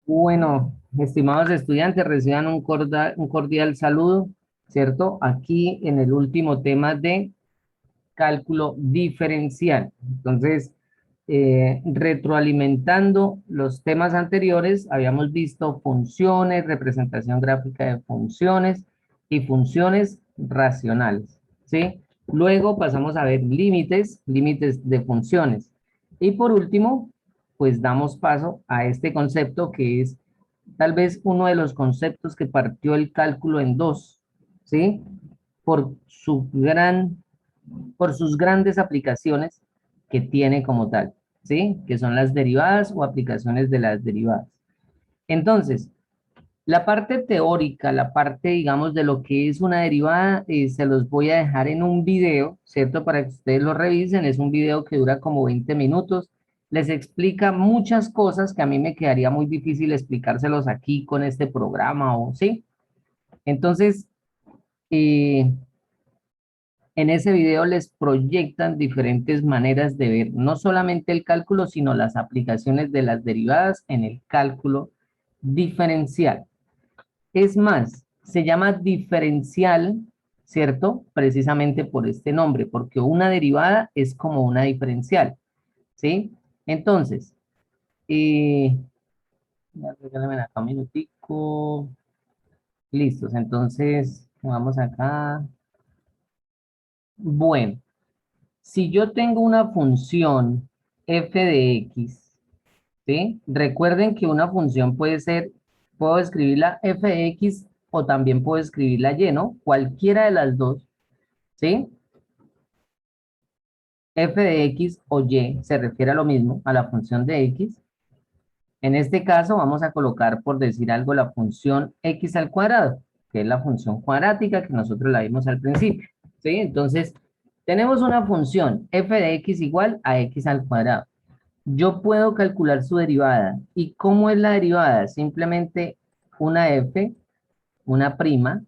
Bueno, estimados estudiantes, reciban un cordial saludo, ¿cierto? Aquí en el último tema de cálculo diferencial. Entonces, retroalimentando los temas anteriores, habíamos visto funciones, representación gráfica de funciones y funciones racionales, ¿sí? Luego pasamos a ver límites de funciones. Y por último, pues damos paso a este concepto que es tal vez uno de los conceptos que partió el cálculo en dos, ¿sí? Por su gran por sus grandes aplicaciones que tiene como tal, ¿sí? Que son las derivadas o aplicaciones de las derivadas. Entonces, la parte teórica, la parte, digamos, de lo que es una derivada, se los voy a dejar en un video, ¿cierto? Para que ustedes lo revisen. Es un video que dura como 20 minutos. Les explica muchas cosas que a mí me quedaría muy difícil explicárselos aquí con este programa, ¿o sí? Entonces, eh, en ese video les proyectan diferentes maneras de ver no solamente el cálculo, sino las aplicaciones de las derivadas en el cálculo diferencial. Es más, se llama diferencial, ¿cierto? Precisamente por este nombre, porque una derivada es como una diferencial, ¿sí? Entonces, regálame acá un minutico. Listos, entonces, vamos acá. Bueno. Si yo tengo una función f de x, ¿sí? Recuerden que una función puede ser, puedo escribirla f de x o también puedo escribirla y, ¿no? Cualquiera de las dos, ¿sí? F de x o y se refiere a lo mismo, a la función de x. En este caso vamos a colocar, por decir algo, la función x al cuadrado, que es la función cuadrática que nosotros la vimos al principio, ¿sí? Entonces, tenemos una función f de x igual a x al cuadrado. Yo puedo calcular su derivada. ¿Y cómo es la derivada? Simplemente una f, una prima,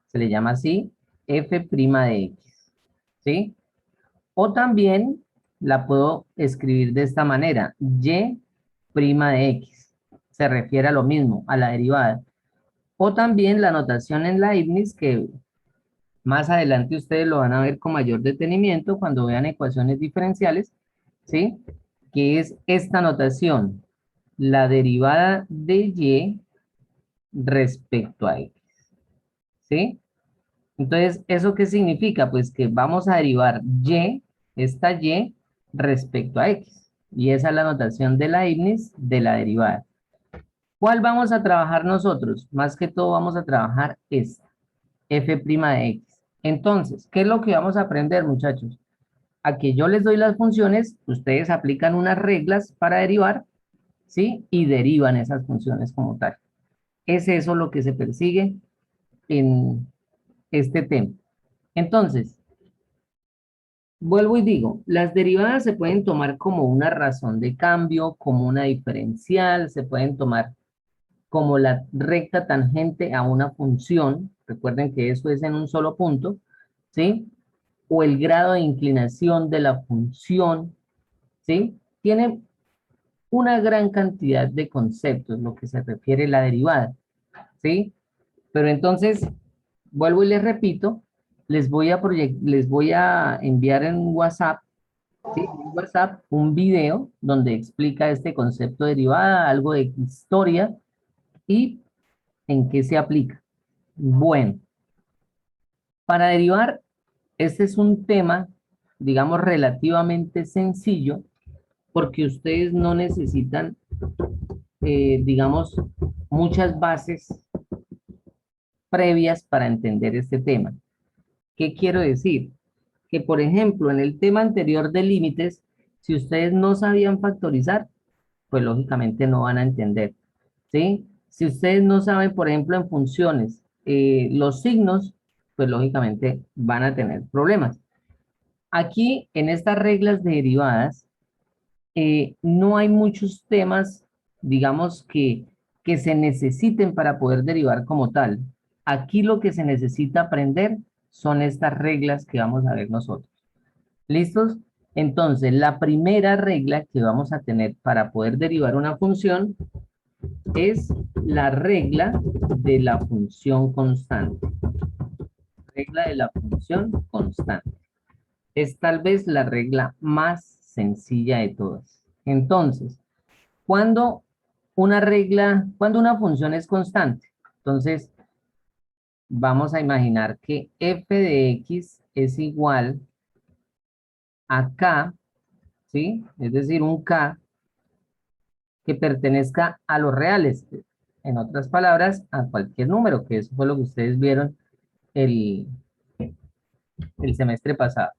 se le llama así, f prima de x, ¿sí? O también la puedo escribir de esta manera, y prima de x. Se refiere a lo mismo, a la derivada. O también la notación en Leibniz, que más adelante ustedes lo van a ver con mayor detenimiento cuando vean ecuaciones diferenciales, ¿sí? Que es esta notación, la derivada de y respecto a x, ¿sí? Entonces, ¿eso qué significa? Pues que vamos a derivar y, esta y, respecto a x. Y esa es la notación de Leibniz de la derivada. ¿Cuál vamos a trabajar nosotros? Más que todo vamos a trabajar esta, f' de x. Entonces, ¿qué es lo que vamos a aprender, muchachos? A que yo les doy las funciones, ustedes aplican unas reglas para derivar, ¿sí? Y derivan esas funciones como tal. Es eso lo que se persigue en este tema. Entonces, vuelvo y digo, las derivadas se pueden tomar como una razón de cambio, como una diferencial, se pueden tomar como la recta tangente a una función, recuerden que eso es en un solo punto, ¿sí? O el grado de inclinación de la función, ¿sí? Tiene una gran cantidad de conceptos, lo que se refiere a la derivada, ¿sí? Pero entonces, vuelvo y les repito, les voy a enviar en WhatsApp, ¿sí? En WhatsApp un video donde explica este concepto de derivada, algo de historia y en qué se aplica. Bueno, para derivar, este es un tema, digamos, relativamente sencillo, porque ustedes no necesitan, digamos, muchas bases previas para entender este tema. ¿Qué quiero decir? Que, por ejemplo, en el tema anterior de límites, si ustedes no sabían factorizar, pues lógicamente no van a entender, ¿sí? Si ustedes no saben, por ejemplo, en funciones, los signos, pues lógicamente van a tener problemas. Aquí, en estas reglas de derivadas, no hay muchos temas, digamos, que se necesiten para poder derivar como tal. Aquí lo que se necesita aprender son estas reglas que vamos a ver nosotros. ¿Listos? Entonces, la primera regla que vamos a tener para poder derivar una función es la regla de la función constante. Regla de la función constante. Es tal vez la regla más sencilla de todas. Entonces, cuando cuando una función es constante, entonces vamos a imaginar que f de x es igual a k, ¿sí? Es decir, un k que pertenezca a los reales. En otras palabras, a cualquier número, que eso fue lo que ustedes vieron el, el semestre pasado.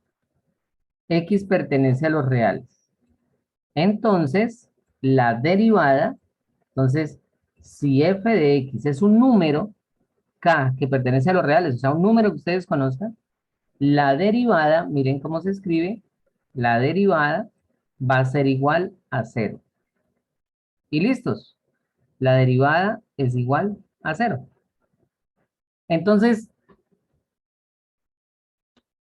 X pertenece a los reales. Entonces, la derivada, entonces, si f de x es un número, k, que pertenece a los reales, o sea, un número que ustedes conozcan, la derivada, miren cómo se escribe, la derivada va a ser igual a 0. Y listos, la derivada es igual a 0. Entonces,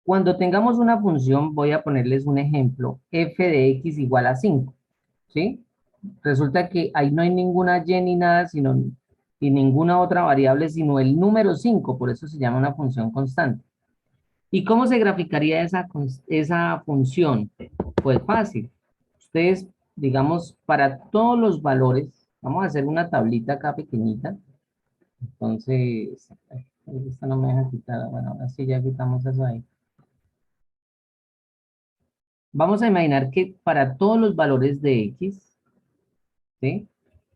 cuando tengamos una función, voy a ponerles un ejemplo, f de x igual a 5, ¿sí? Resulta que ahí no hay ninguna y ni nada, sino, y ninguna otra variable, sino el número 5, por eso se llama una función constante. ¿Y cómo se graficaría esa función? Pues fácil. Ustedes, digamos, para todos los valores, vamos a hacer una tablita acá pequeñita. Entonces, esta no me deja quitar, bueno, ahora sí ya quitamos eso ahí. Vamos a imaginar que para todos los valores de x, ¿sí?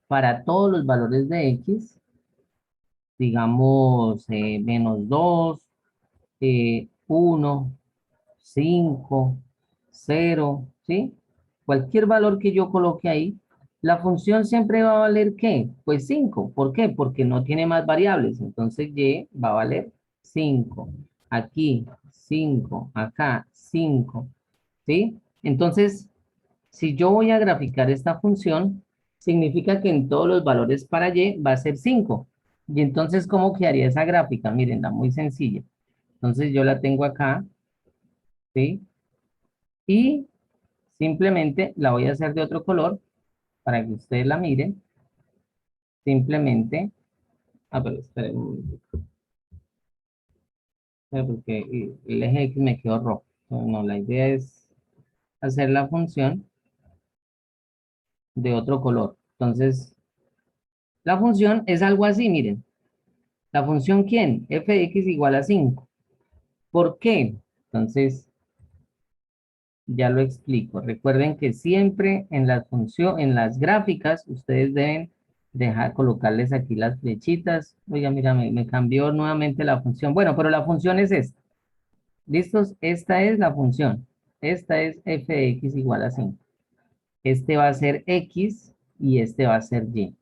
Para todos los valores de x, digamos, -2, 1, 5, 0, ¿sí? Cualquier valor que yo coloque ahí, la función siempre va a valer ¿qué? Pues 5. ¿Por qué? Porque no tiene más variables. Entonces y va a valer 5. Aquí, 5. Acá, 5. ¿Sí? Entonces, si yo voy a graficar esta función, significa que en todos los valores para y va a ser 5. Y entonces, ¿cómo quedaría esa gráfica? Miren, la muy sencilla. Entonces yo la tengo acá, ¿sí? Y simplemente la voy a hacer de otro color para que ustedes la miren. Simplemente, pero esperen un momento, porque el eje X me quedó rojo. No, la idea es hacer la función de otro color. Entonces, la función es algo así, miren. ¿La función quién? F de X igual a 5. ¿Por qué? Entonces, ya lo explico. Recuerden que siempre en en las gráficas, ustedes deben colocarles aquí las flechitas. Oiga, mira, me cambió nuevamente la función. Bueno, pero la función es esta. ¿Listos? Esta es la función. Esta es f de x igual a 5. Este va a ser x y este va a ser y.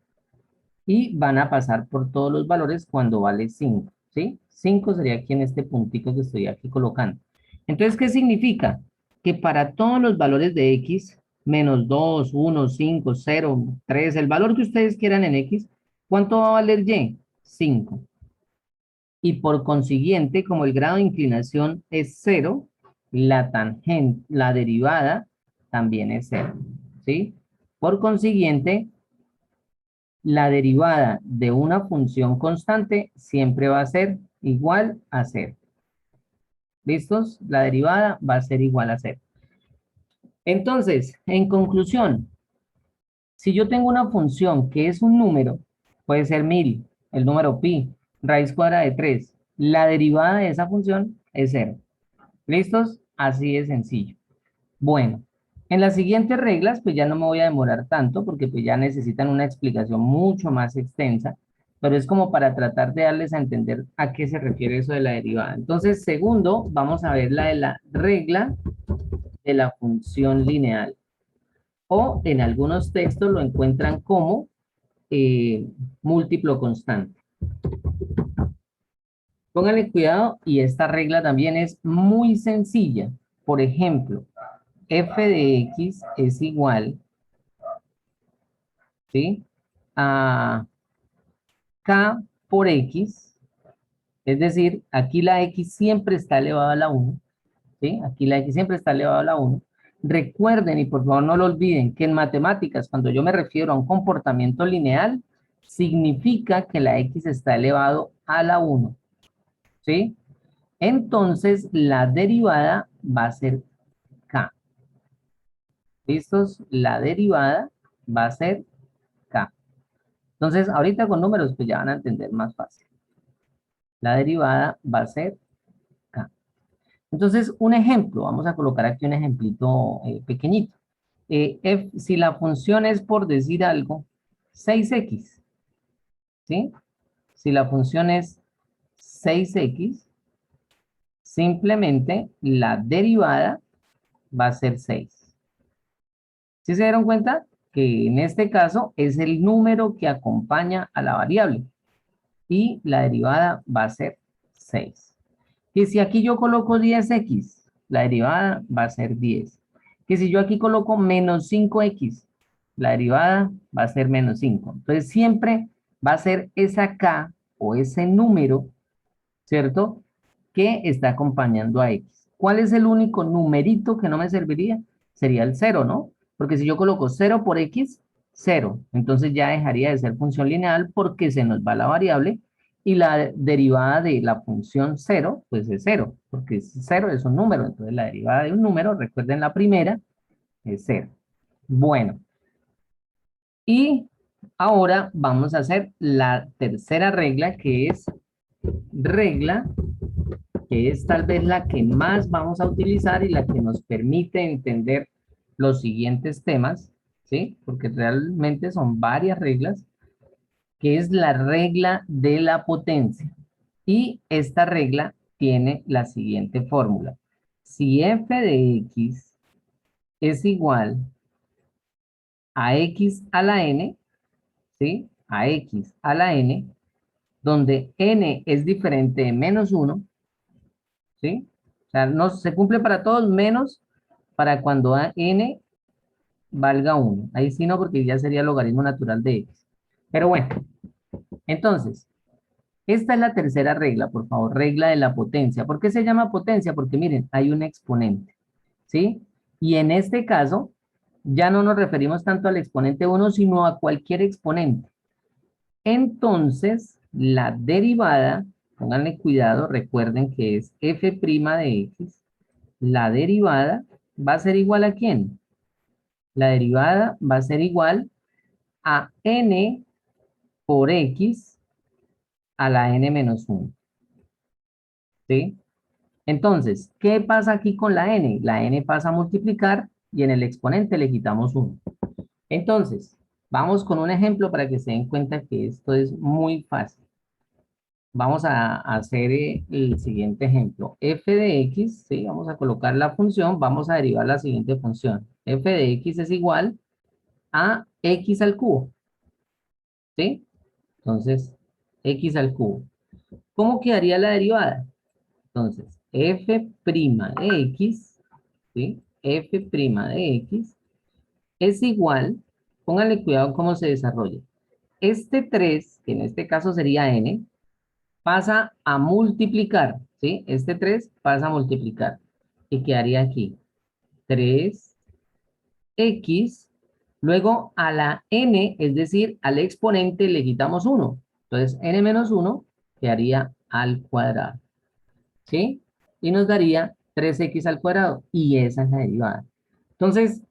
Y van a pasar por todos los valores cuando vale 5, ¿sí? 5 sería aquí en este puntico que estoy aquí colocando. Entonces, ¿qué significa? Que para todos los valores de x, -2, 1, 5, 0, 3, el valor que ustedes quieran en x, ¿cuánto va a valer y? 5. Y por consiguiente, como el grado de inclinación es 0, la tangente, la derivada también es 0, ¿sí? Por consiguiente, la derivada de una función constante siempre va a ser igual a 0. ¿Listos? La derivada va a ser igual a 0. Entonces, en conclusión, si yo tengo una función que es un número, puede ser 1000, el número pi, raíz cuadrada de 3, la derivada de esa función es 0. ¿Listos? Así de sencillo. Bueno, en las siguientes reglas, pues ya no me voy a demorar tanto porque pues ya necesitan una explicación mucho más extensa, pero es como para tratar de darles a entender a qué se refiere eso de la derivada. Entonces, segundo, vamos a ver la de la regla de la función lineal. O en algunos textos lo encuentran como múltiplo constante. Pónganle cuidado y esta regla también es muy sencilla. Por ejemplo, f de x es igual, ¿sí? A k por x, es decir, aquí la x siempre está elevada a la 1, ¿sí? Aquí la x siempre está elevada a la 1. Recuerden, y por favor no lo olviden, que en matemáticas, cuando yo me refiero a un comportamiento lineal, significa que la x está elevado a la 1, ¿sí? Entonces, la derivada va a ser k. ¿Listos? La derivada va a ser k. Entonces, ahorita con números, pues ya van a entender más fácil. La derivada va a ser k. Entonces, un ejemplo, vamos a colocar aquí un ejemplito pequeñito. Si la función es, por decir algo, 6x, ¿sí? Si la función es 6x, simplemente la derivada va a ser 6. ¿Sí se dieron cuenta? Que en este caso es el número que acompaña a la variable y la derivada va a ser 6. Que si aquí yo coloco 10x, la derivada va a ser 10. Que si yo aquí coloco menos 5x, la derivada va a ser menos 5. Entonces siempre va a ser esa k o ese número, ¿cierto? Que está acompañando a x. ¿Cuál es el único numerito que no me serviría? Sería el 0, ¿no? Porque si yo coloco 0 por x, 0. Entonces ya dejaría de ser función lineal porque se nos va la variable y la derivada de la función 0, pues es 0, porque 0 es un número. Entonces la derivada de un número, recuerden la primera, es 0. Bueno, y ahora vamos a hacer la tercera regla, que es regla, que es tal vez la que más vamos a utilizar y la que nos permite entender los siguientes temas, ¿sí? Porque realmente son varias reglas, que es la regla de la potencia. Y esta regla tiene la siguiente fórmula. Si f de x es igual a x a la n, ¿sí? A x a la n, donde n es diferente de menos 1, ¿sí? O sea, no se cumple para todos menos para cuando n valga 1. Ahí sí no, porque ya sería el logaritmo natural de x. Pero bueno, entonces, esta es la tercera regla, por favor, regla de la potencia. ¿Por qué se llama potencia? Porque miren, hay un exponente, ¿sí? Y en este caso, ya no nos referimos tanto al exponente 1, sino a cualquier exponente. Entonces, la derivada, pónganle cuidado, recuerden que es f' de x, la derivada va a ser igual ¿a quién? La derivada va a ser igual a n por x a la n menos 1, ¿sí? Entonces, ¿qué pasa aquí con la n? La n pasa a multiplicar y en el exponente le quitamos 1. Entonces, vamos con un ejemplo para que se den cuenta que esto es muy fácil. Vamos a hacer el siguiente ejemplo. F de x, ¿sí? Vamos a colocar la función, vamos a derivar la siguiente función. F de x es igual a x al cubo, ¿sí? Entonces, x al cubo. ¿Cómo quedaría la derivada? Entonces, f' de x, ¿sí? F' de x es igual, pónganle cuidado cómo se desarrolla. Este 3, que en este caso sería n, pasa a multiplicar, ¿sí? Este 3 pasa a multiplicar. Y quedaría aquí 3x, luego a la n, es decir, al exponente le quitamos 1. Entonces, n menos 1 quedaría al cuadrado, ¿sí? Y nos daría 3x al cuadrado. Y esa es la derivada. Entonces,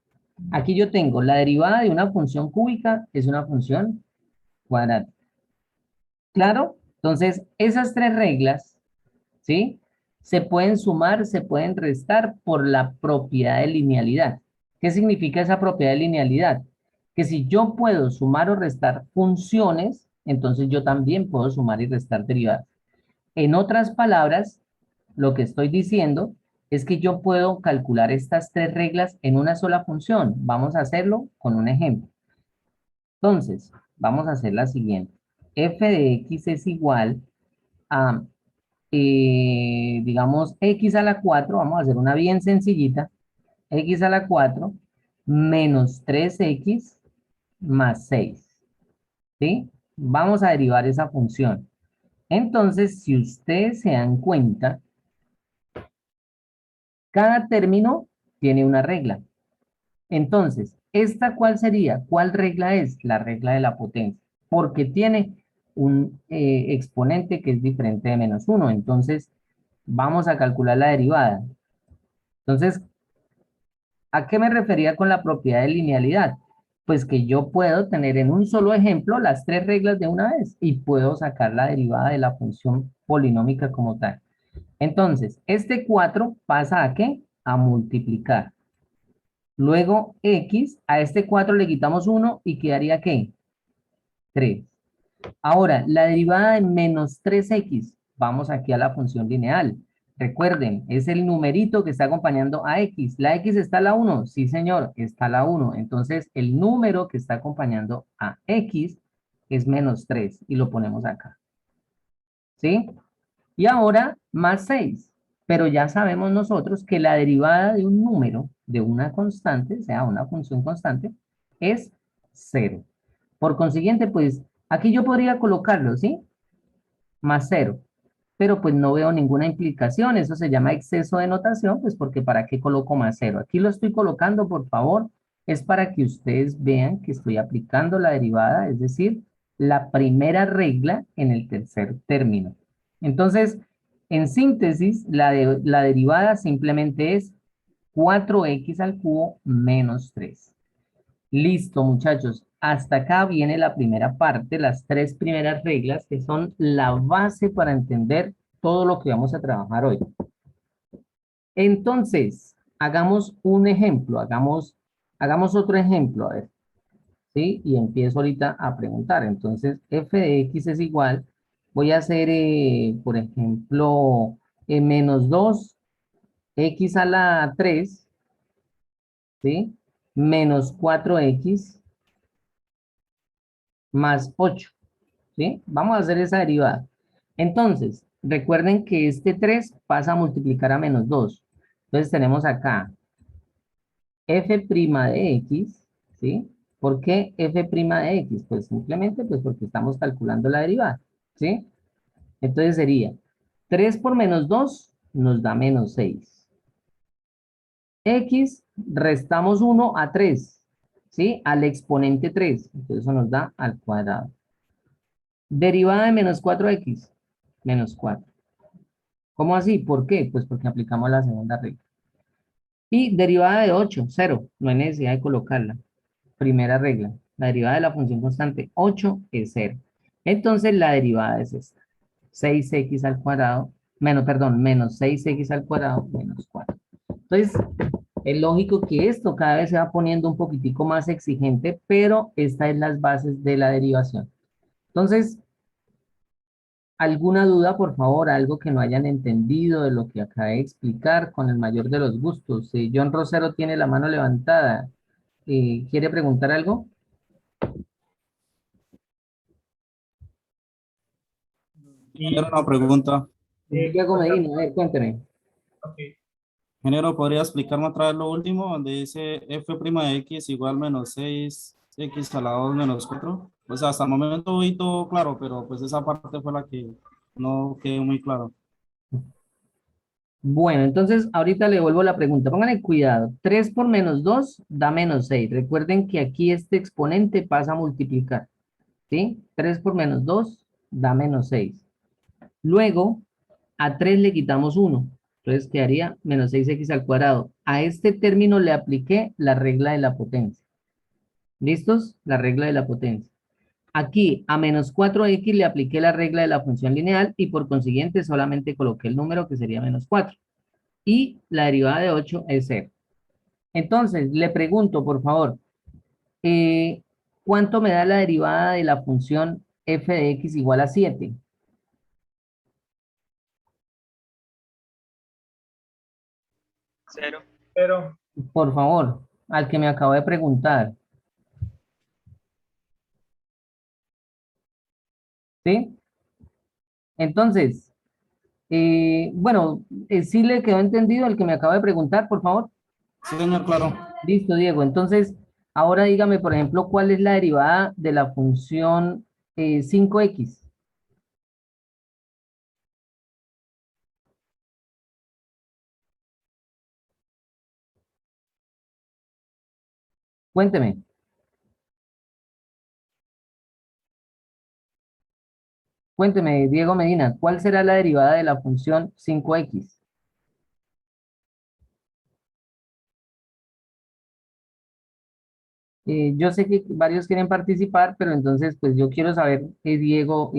aquí yo tengo la derivada de una función cúbica, es una función cuadrática. ¿Claro? Entonces, esas tres reglas, ¿sí? Se pueden sumar, se pueden restar por la propiedad de linealidad. ¿Qué significa esa propiedad de linealidad? Que si yo puedo sumar o restar funciones, entonces yo también puedo sumar y restar derivadas. En otras palabras, lo que estoy diciendo es que yo puedo calcular estas tres reglas en una sola función. Vamos a hacerlo con un ejemplo. Entonces, vamos a hacer la siguiente. F de x es igual a, digamos, x a la 4. Vamos a hacer una bien sencillita. X a la 4 menos 3x más 6. ¿Sí? Vamos a derivar esa función. Entonces, si ustedes se dan cuenta, cada término tiene una regla. Entonces, ¿esta cuál sería? ¿Cuál regla es? La regla de la potencia. porque tiene un exponente que es diferente de menos uno. Entonces, vamos a calcular la derivada. Entonces, ¿a qué me refería con la propiedad de linealidad? Pues que yo puedo tener en un solo ejemplo las tres reglas de una vez y puedo sacar la derivada de la función polinómica como tal. Entonces, este 4 pasa ¿a qué? A multiplicar. Luego, x, a este 4 le quitamos uno y quedaría ¿qué? 3. Ahora, la derivada de menos 3x, vamos aquí a la función lineal. Recuerden, es el numerito que está acompañando a x. ¿La x está a la 1? Sí, señor, está a la 1. Entonces, el número que está acompañando a x es menos 3 y lo ponemos acá. ¿Sí? Y ahora, más 6. Pero ya sabemos nosotros que la derivada de un número, de una constante, o sea, una función constante, es 0. Por consiguiente, pues, aquí yo podría colocarlo, ¿sí? Más 0. Pero pues no veo ninguna implicación, eso se llama exceso de notación, pues porque ¿para qué coloco más 0? Aquí lo estoy colocando, por favor, es para que ustedes vean que estoy aplicando la derivada, es decir, la primera regla en el tercer término. Entonces, en síntesis, la derivada simplemente es 4x al cubo menos 3. Listo, muchachos. Hasta acá viene la primera parte, las tres primeras reglas que son la base para entender todo lo que vamos a trabajar hoy. Entonces, hagamos un ejemplo, hagamos otro ejemplo, a ver, ¿sí? Y empiezo ahorita a preguntar. Entonces, f de x es igual, voy a hacer, por ejemplo, menos 2 x a la 3, ¿sí? Menos 4x más 8. ¿Sí? Vamos a hacer esa derivada. Entonces, recuerden que este 3 pasa a multiplicar a menos 2. Entonces tenemos acá f' de x, ¿sí? ¿Por qué f' de x? Pues simplemente pues porque estamos calculando la derivada, ¿sí? Entonces sería 3 por menos 2 nos da menos 6. X restamos 1 a 3, ¿sí? Al exponente 3. Entonces eso nos da al cuadrado. Derivada de menos 4x, menos 4. ¿Cómo así? ¿Por qué? Pues porque aplicamos la segunda regla. Y derivada de 8, 0. No hay necesidad de colocarla. Primera regla. La derivada de la función constante 8 es 0. Entonces la derivada es esta. 6x al cuadrado, menos 6x al cuadrado menos 4. Entonces, es lógico que esto cada vez se va poniendo un poquitico más exigente, pero esta es las bases de la derivación. Entonces, ¿alguna duda, por favor? Algo que no hayan entendido de lo que acabé de explicar con el mayor de los gustos. John Rosero tiene la mano levantada. ¿Quiere preguntar algo? Genero una pregunta. Diego Medina, a ver, cuénteme. Genero, ¿podría explicarme otra vez lo último, donde dice f' de x igual menos 6x a la 2 menos 4? O sea, hasta el momento vi todo claro, pero pues esa parte fue la que no quedó muy claro. Bueno, entonces ahorita le vuelvo la pregunta. Pónganle cuidado. 3 por menos 2 da menos 6. Recuerden que aquí este exponente pasa a multiplicar. ¿Sí? 3 por menos 2 da menos 6. Luego, a 3 le quitamos 1. Entonces quedaría menos 6x al cuadrado. A este término le apliqué la regla de la potencia. ¿Listos? La regla de la potencia. Aquí a menos 4x le apliqué la regla de la función lineal y por consiguiente solamente coloqué el número que sería menos 4. Y la derivada de 8 es 0. Entonces, le pregunto, por favor, eh, ¿cuánto me da la derivada de la función f de x igual a 7? Cero. Por favor, al que me acabo de preguntar. ¿Sí? Entonces, bueno, ¿sí le quedó entendido el que me acaba de preguntar, por favor? Sí, señor, claro. Listo, Diego. Entonces, ahora dígame, por ejemplo, ¿cuál es la derivada de la función 5x? Cuénteme. Cuénteme, Diego Medina, ¿cuál será la derivada de la función 5x? Yo sé que varios quieren participar, pero entonces pues yo quiero saber, Diego,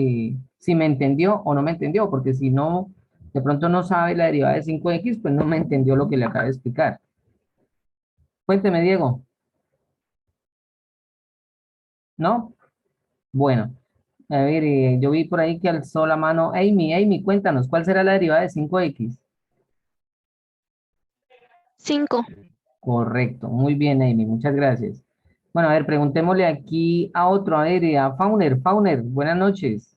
si me entendió o no me entendió, porque si no, de pronto no sabe la derivada de 5x, pues no me entendió lo que le acabo de explicar. Cuénteme, Diego, ¿no? Bueno, a ver, yo vi por ahí que alzó la mano Amy. Amy, cuéntanos, ¿cuál será la derivada de 5x? 5. Correcto, muy bien, Amy, muchas gracias. Bueno, a ver, preguntémosle aquí a otro, a ver, a Fauner. Fauner, buenas noches.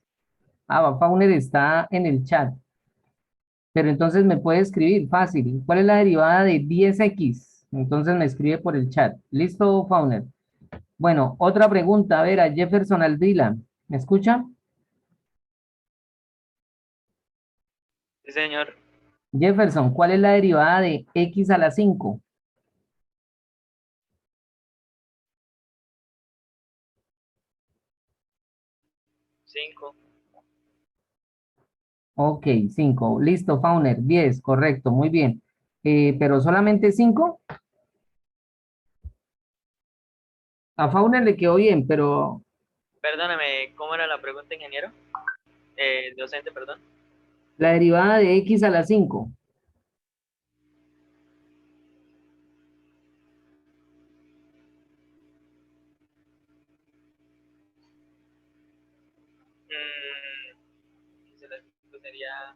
Ah, Fauner está en el chat, pero entonces me puede escribir fácil. ¿Cuál es la derivada de 10x? Entonces me escribe por el chat. ¿Listo, Fauner? Bueno, otra pregunta, a ver, a Jefferson Aldila. ¿Me escucha? Sí, señor. Jefferson, ¿cuál es la derivada de x a la 5? 5. Ok, 5. Listo, Fauner. 10, correcto, muy bien. ¿Pero solamente 5? A Fauner le quedó bien, pero Perdóname, ¿cómo era la pregunta, ingeniero? Docente, perdón. la derivada de x a la 5. Sería...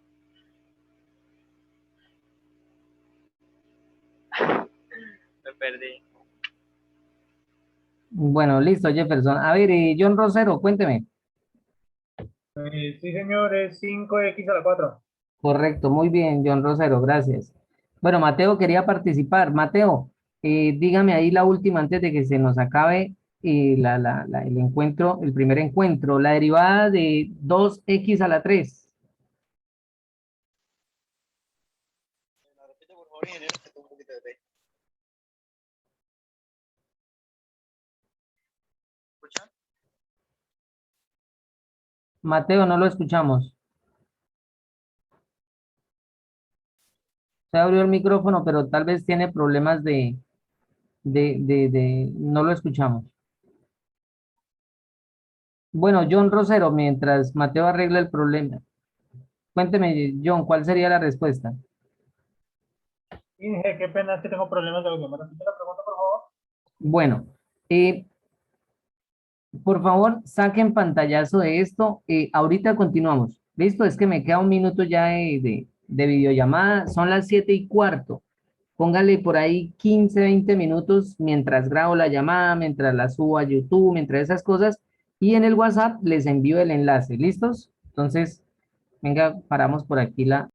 Me perdí. Bueno, listo, Jefferson. A ver, John Rosero, cuénteme. Sí, señor, es 5x a la 4. Correcto, muy bien, John Rosero, gracias. Bueno, Mateo quería participar. Mateo, dígame ahí la última antes de que se nos acabe el encuentro, el primer encuentro, la derivada de 2x a la 3. ¿La repite, por favor, ingeniero? Que tengo un poquito de fe. ¿Escuchan? Mateo, no lo escuchamos. Se abrió el micrófono, pero tal vez tiene problemas no lo escuchamos. Bueno, John Rosero, mientras Mateo arregla el problema. Cuénteme, John, ¿cuál sería la respuesta? Inge, qué pena, es que tengo problemas de audio. ¿Me repite la pregunta, por favor? Bueno, eh, por favor, saquen pantallazo de esto. Ahorita continuamos. Listo, es que me queda un minuto ya de videollamada. Son las 7:15. Póngale por ahí 15, 20 minutos mientras grabo la llamada, mientras la subo a YouTube, mientras esas cosas. Y en el WhatsApp les envío el enlace. ¿Listos? Entonces, venga, paramos por aquí la